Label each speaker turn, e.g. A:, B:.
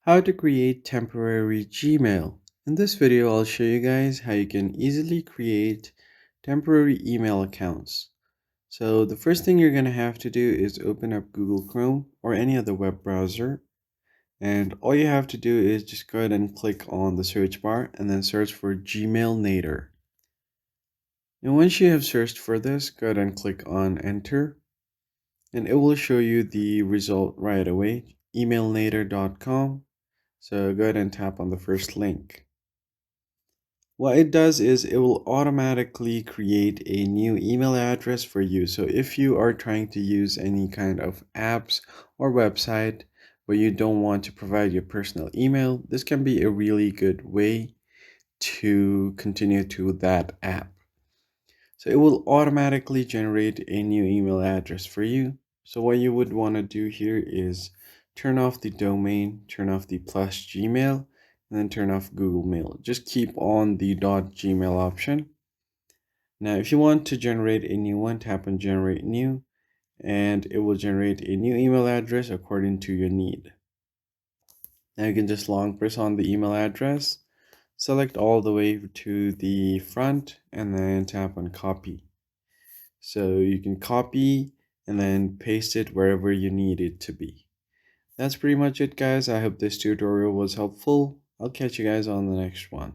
A: How to create temporary Gmail. In this video, I'll show you guys how you can easily create temporary email accounts. So the first thing you're going to have to do is open up Google Chrome or any other web browser. And all you have to do is just go ahead and click on the search bar and then search for Gmailnator. And once you have searched for this, go ahead and click on enter. And it will show you the result right away, emailnator.com. So go ahead and tap on the first link. What it does is it will automatically create a new email address for you. So if you are trying to use any kind of apps or website where you don't want to provide your personal email, this can be a really good way to continue to that app. So it will automatically generate a new email address for you. So what you would want to do here is turn off the domain, turn off the plus Gmail, and then turn off Google Mail. Just keep on the .gmail option. Now, if you want to generate a new one, tap on generate new, and it will generate a new email address according to your need. Now you can just long press on the email address, select all the way to the front, and then tap on copy. So you can copy and then paste it wherever you need it to be. That's pretty much it, guys. I hope this tutorial was helpful. I'll catch you guys on the next one.